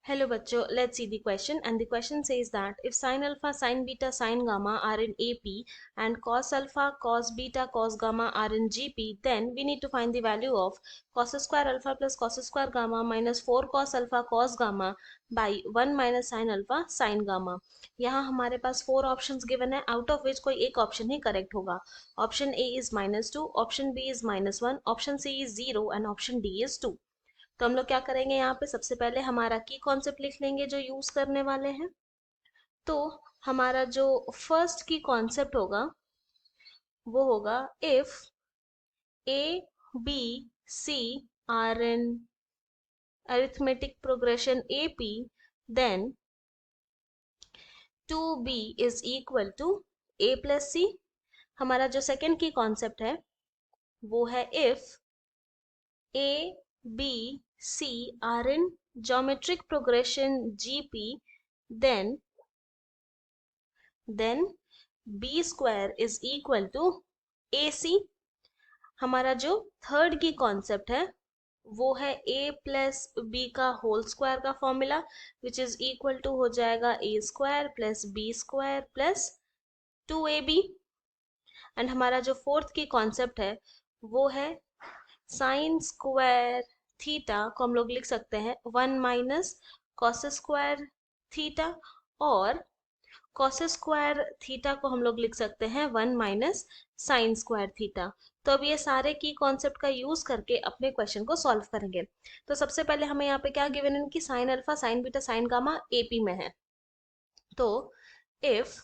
Hello bachcho, let's see the question, and the question says that if sin alpha, sin beta, sin gamma are in AP and cos alpha, cos beta, cos gamma are in GP, then we need to find the value of cos square alpha plus cos square gamma minus 4 cos alpha cos gamma by 1 minus sin alpha sin gamma. यहाँ हमारे पास 4 options given है, out of which कोई एक option ही correct होगा. Option A is -2, option B is -1, option C is 0 and option D is 2. तो हम लोग क्या करेंगे, यहाँ पे सबसे पहले हमारा की कॉन्सेप्ट लिख लेंगे जो यूज करने वाले हैं. तो हमारा जो फर्स्ट की कॉन्सेप्ट होगा वो होगा if a b c are in arithmetic progression A P then 2b is equal to a plus c. हमारा जो सेकेंड की कॉन्सेप्ट है वो है if a b c are in geometric progression gp then b square is equal to ac. हमारा जो third की concept है वो है a प्लस बी का होल स्क्वायर का formula which is equal to हो जाएगा a square plus B square plus 2ab. And हमारा जो फोर्थ की कॉन्सेप्ट है वो है साइन स्क्वायर थीटा को हम लोग लिख सकते हैं 1 माइनस कॉस स्क्वायर थीटा, और कॉस स्क्वायर थीटा को हम लोग लिख सकते हैं 1 माइनस साइन स्क्वायर थीटा. तो अब ये सारे की कॉन्सेप्ट का यूज करके अपने क्वेश्चन को सॉल्व करेंगे. तो सबसे पहले हमें यहाँ पे क्या गिवन है कि sine alpha sine beta sine gamma AP में है. तो if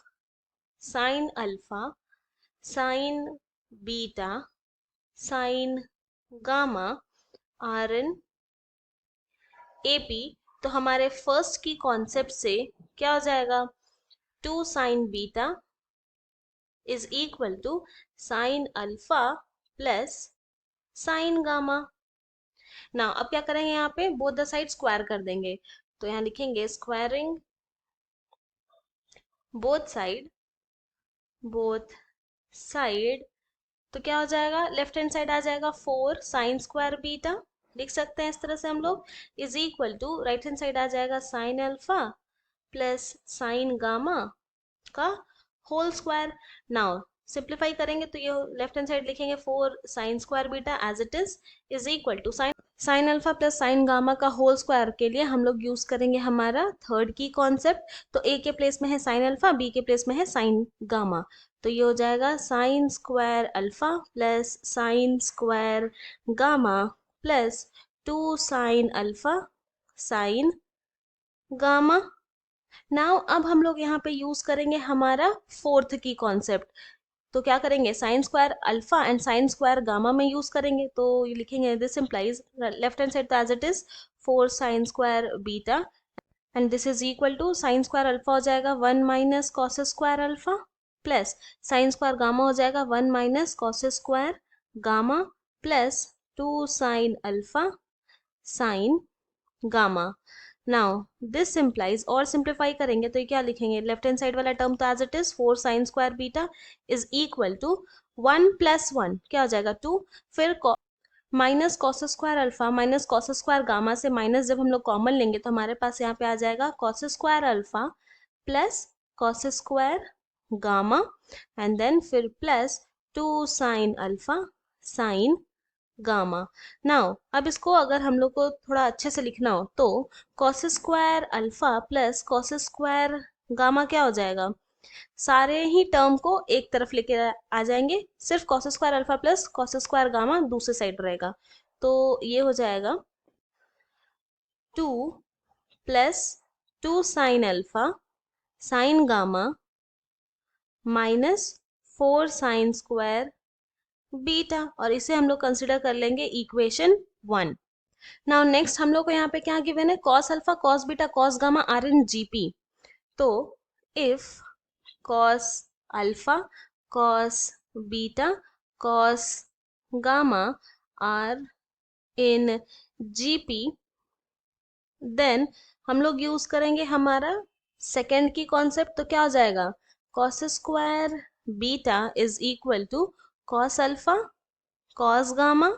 sine alpha sine beta sine gamma are in AP, तो हमारे फर्स्ट की कॉन्सेप्ट से क्या हो जाएगा, 2 sine beta is equal to sine alpha plus sine gamma. Now अब क्या करेंगे, यहाँ पे बोथ द साइड स्क्वायर कर देंगे. तो यहाँ लिखेंगे स्क्वायरिंग बोथ साइड. तो क्या हो जाएगा, लेफ्ट हैंड साइड आ जाएगा 4 साइन स्क्वायर बीटा, लिख सकते हैं इस तरह से हम लोग, is equal to right hand side आ जाएगा sine alpha plus sine gamma का होल स्क्वायर. नाउ सिंप्लीफाई करेंगे तो ये लेफ्ट हैंड साइड लिखेंगे 4 sine square beta as it is equal to sine alpha plus sine gamma का whole square के लिए हम लोग यूज करेंगे हमारा थर्ड की कॉन्सेप्ट. तो ए के प्लेस में है साइन अल्फा, बी के प्लेस में है साइन गामा. तो ये हो जाएगा sine square alpha plus sine square gamma plus 2 sine alpha sine gamma. Now अब हम लोग यहाँ पे यूज करेंगे हमारा फोर्थ की कॉन्सेप्ट. तो क्या करेंगे, sine square alpha and sine square gamma में यूज करेंगे. तो ये लिखेंगे this implies left hand side तो as it is 4 sine square beta and this is equal to sine square alpha हो जाएगा 1 minus cos square alpha plus sine square gamma हो जाएगा 1 minus cos square gamma plus 2 sine alpha sine gamma. Now this implies, और simplify करेंगे तो ये क्या लिखेंगे, लेफ्ट हैंड साइड वाला टर्म तो as it is 4 sine square beta is equal to 1 plus 1 क्या हो जाएगा 2, फिर minus cos square alpha minus cos square gamma से माइनस जब हम लोग कॉमन लेंगे तो हमारे पास यहाँ पे आ जाएगा cos square alpha plus cos square gamma and then फिर plus 2 sine alpha sine gamma. Now अब इसको अगर हम लोग को थोड़ा अच्छे से लिखना हो तो cos square alpha plus cos square gamma क्या हो जाएगा, सारे ही टर्म को एक तरफ लेके आ जाएंगे, सिर्फ cos square alpha plus cos square gamma दूसरे साइड रहेगा. तो ये हो जाएगा 2 plus 2 sine alpha sine gamma minus 4 sine square beta, और इसे हम लोग कंसिडर कर लेंगे इक्वेशन 1. नाउ नेक्स्ट हम लोग को यहाँ पे क्या गिवन है, cos alpha cos beta cos gamma are in GP. तो if cos alpha cos beta cos gamma are in GP then हम लोग यूज करेंगे हमारा सेकेंड की कॉन्सेप्ट. तो क्या हो जाएगा, cos square beta is equal to cos alpha cos gamma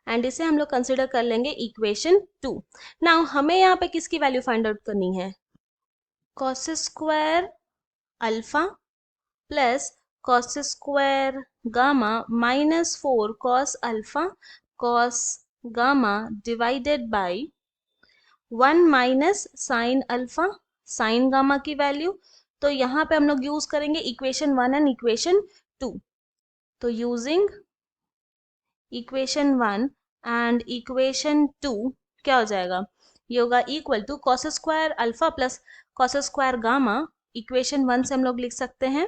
and इसे हम लोग कंसिडर कर लेंगे इक्वेशन 2। नाउ हमें यहाँ पे किसकी वैल्यू फाइंड आउट करनी है, cos square alpha plus cos square gamma minus 4 cos alpha cos gamma divided by 1 minus sine alpha sine gamma की वैल्यू। तो यहाँ पे हम लोग यूज करेंगे इक्वेशन 1 एंड इक्वेशन 2। तो यूजिंग इक्वेशन 1 एंड इक्वेशन 2 क्या हो जाएगा, ये होगा equal to cos square alpha plus cos square gamma. Equation 1 से हम लोग लिख सकते हैं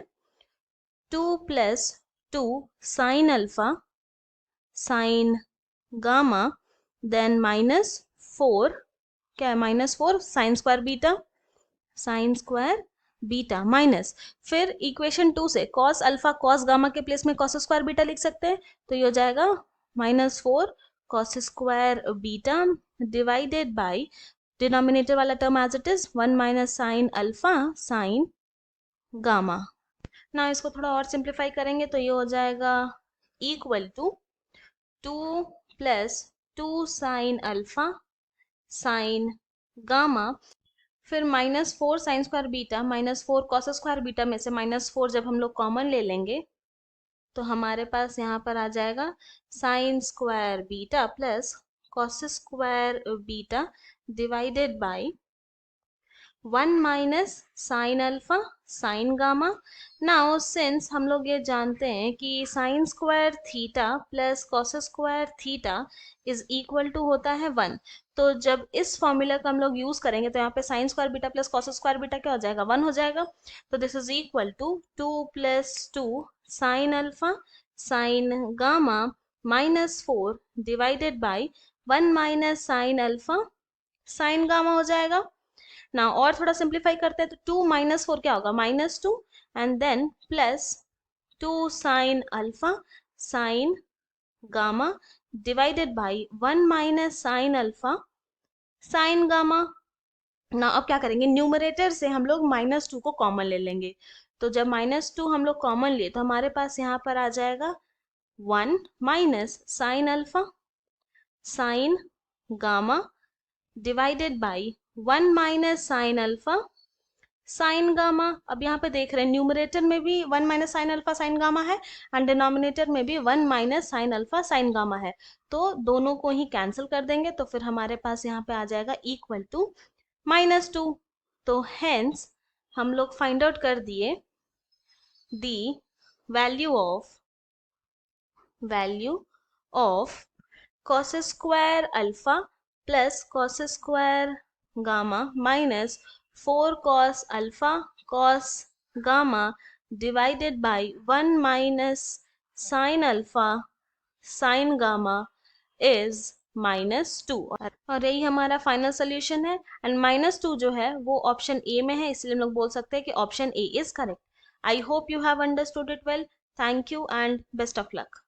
2 plus 2 sine alpha sine gamma then minus 4, क्या है minus 4 sine square beta sine square beta minus, फिर इक्वेशन 2 से कॉस अल्फा कॉस गामा के प्लेस में कॉस स्क्वायर बीटा लिख सकते हैं। तो ये हो जाएगा minus 4 cos square beta divided by denominator वाला term as it is 1 minus sine alpha sine gamma. ना इसको थोड़ा और सिंप्लीफाई करेंगे तो ये हो जाएगा equal to 2 plus 2 sine alpha sine gamma, फिर minus 4 sine square beta minus 4 cos square beta में से माइनस 4 जब हम लोग कॉमन ले लेंगे तो हमारे पास यहाँ पर आ जाएगा sine square beta plus cos square beta divided by 1 minus sine alpha sine gamma. Now since हम लोग ये जानते हैं कि sine square theta plus cos square theta is equal to होता है 1, तो जब इस फॉर्मूला का हम लोग यूज करेंगे तो यहाँ पे sine square beta plus cos square beta क्या हो जाएगा 1 हो जाएगा। तो this is equal to 2 plus 2 sine alpha sine gamma minus 4 divided by 1 minus sine alpha sine gamma हो जाएगा। ना और थोड़ा सिंप्लीफाई करते हैं तो 2 माइनस 4 क्या होगा minus 2 and then plus 2 sine alpha sine gamma divided by 1 minus sine alpha sine gamma. ना अब क्या करेंगे, न्यूमरेटर से हम लोग माइनस 2 को कॉमन ले लेंगे। तो जब माइनस 2 हम लोग कॉमन लिए तो हमारे पास यहाँ पर आ जाएगा 1 minus sine alpha sine gamma divided by 1 minus sine alpha sine gamma. अब यहाँ पे देख रहे हैं न्यूमरेटर में भी 1 minus sine alpha sine gamma है एंड डिनोमिनेटर में भी 1 minus sine alpha sine gamma है, तो दोनों को ही कैंसिल कर देंगे तो फिर हमारे पास यहाँ पे आ जाएगा इक्वल टू -2। तो हेंस हम लोग फाइंड आउट कर दिए the value of cos square alpha plus cos square gamma minus 4 cos alpha cos gamma divided by 1 minus sine alpha sine gamma is -2। और यही हमारा फाइनल सोल्यूशन है एंड -2 जो है वो ऑप्शन ए में है, इसलिए हम लोग बोल सकते हैं कि option A is correct. I hope you have understood it well. Thank you and best of luck.